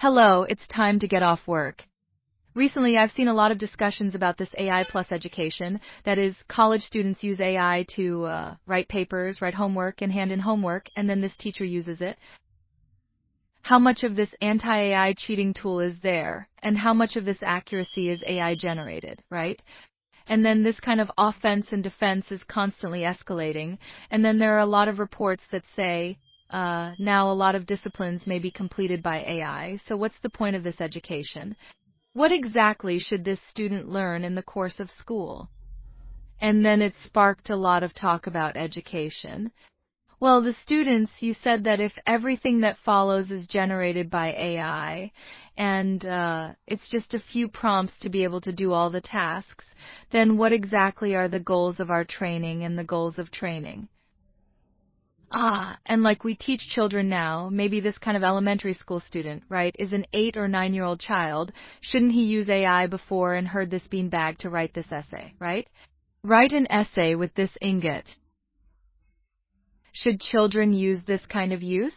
Hello, it's time to get off work. Recently, I've seen a lot of discussions about this AI plus education. That is, college students use AI to write papers, write homework, and hand in homework, and then this teacher uses it. How much of this anti-AI cheating tool is there, and how much of this accuracy is AI generated, right? And then this kind of offense and defense is constantly escalating. And then there are a lot of reports that say now a lot of disciplines may be completed by AI. So what's the point of this education? What exactly should this student learn in the course of school? And then it sparked a lot of talk about education. Well, the students, you said that if everything that follows is generated by AI, and it's just a few prompts to be able to do all the tasks, then what exactly are the goals of our training and the goals of training? And like we teach children now, maybe this kind of elementary school student, right, is an 8 or 9-year-old child. Shouldn't he use AI before and heard this beanbag to write this essay, right? Write an essay with this ingot. Should children use this kind of use?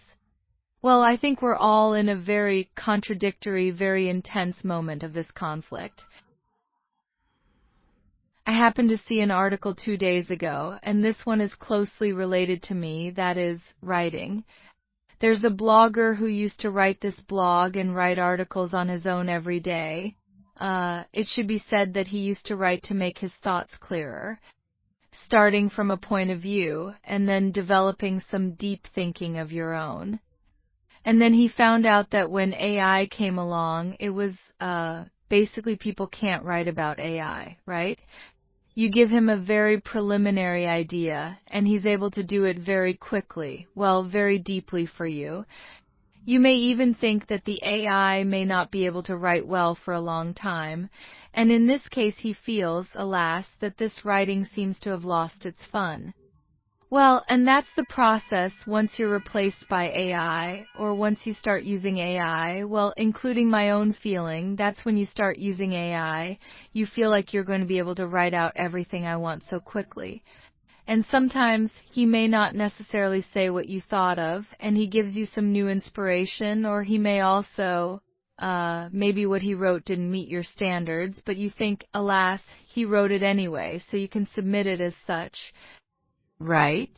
Well, I think we're all in a very contradictory, very intense moment of this conflict. I happened to see an article 2 days ago, and this one is closely related to me, that is, writing. There's a blogger who used to write this blog and write articles on his own every day. It should be said that he used to write to make his thoughts clearer, starting from a point of view, and then developing some deep thinking of your own. And then he found out that when AI came along, it was basically people can't write about AI, right? You give him a very preliminary idea, and he's able to do it very quickly, well, very deeply for you. You may even think that the AI may not be able to write well for a long time, and in this case he feels, alas, that this writing seems to have lost its fun. Well, and that's the process once you're replaced by AI, or once you start using AI. Well, including my own feeling, that's when you start using AI, you feel like you're going to be able to write out everything I want so quickly. And sometimes he may not necessarily say what you thought of, and he gives you some new inspiration, or he may also, maybe what he wrote didn't meet your standards, but you think, alas, he wrote it anyway, so you can submit it as such. Right?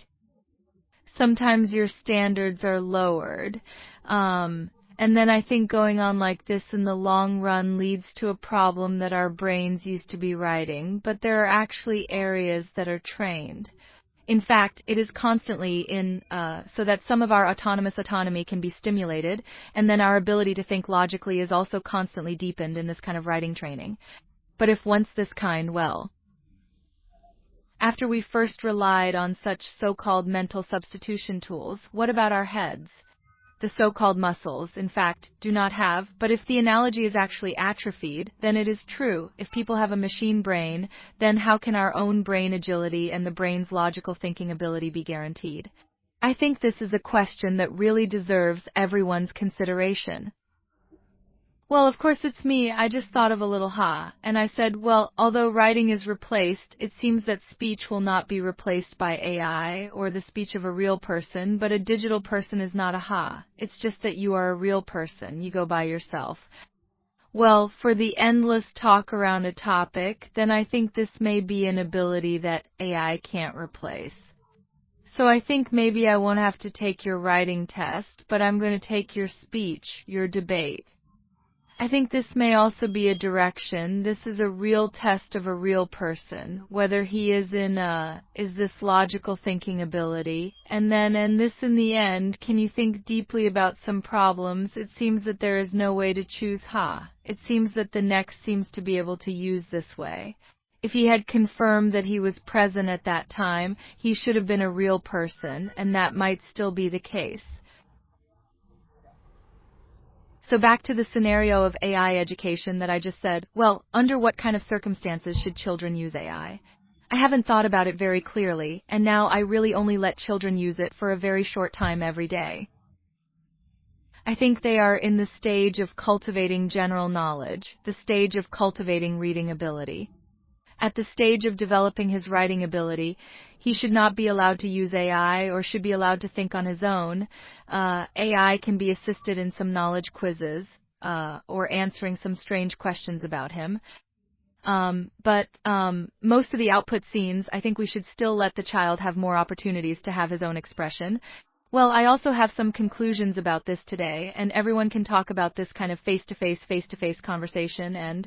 Sometimes your standards are lowered. And then I think going on like this in the long run leads to a problem that our brains used to be writing, but there are actually areas that are trained. In fact, it is constantly so that some of our autonomous autonomy can be stimulated, and then our ability to think logically is also constantly deepened in this kind of writing training. But if once this kind, well, after we first relied on such so-called mental substitution tools, what about our heads? The so-called muscles, in fact, do not have, but if the analogy is actually atrophied, then it is true. If people have a machine brain, then how can our own brain agility and the brain's logical thinking ability be guaranteed? I think this is a question that really deserves everyone's consideration. Well, of course it's me. I just thought of a little and I said, well, although writing is replaced, it seems that speech will not be replaced by AI or the speech of a real person, but a digital person is not a It's just that you are a real person. You go by yourself. Well, for the endless talk around a topic, then I think this may be an ability that AI can't replace. So I think maybe I won't have to take your writing test, but I'm going to take your speech, your debate. I think this may also be a direction. This is a real test of a real person, whether he is is this logical thinking ability. And this in the end, can you think deeply about some problems? It seems that there is no way to choose It seems that the next seems to be able to use this way. If he had confirmed that he was present at that time, he should have been a real person, and that might still be the case. So back to the scenario of AI education that I just said, well, under what kind of circumstances should children use AI? I haven't thought about it very clearly, and now I really only let children use it for a very short time every day. I think they are in the stage of cultivating general knowledge, the stage of cultivating reading ability. At the stage of developing his writing ability, he should not be allowed to use AI or should be allowed to think on his own. AI can be assisted in some knowledge quizzes, or answering some strange questions about him. But most of the output scenes, I think we should still let the child have more opportunities to have his own expression. Well, I also have some conclusions about this today, and everyone can talk about this kind of face-to-face conversation, and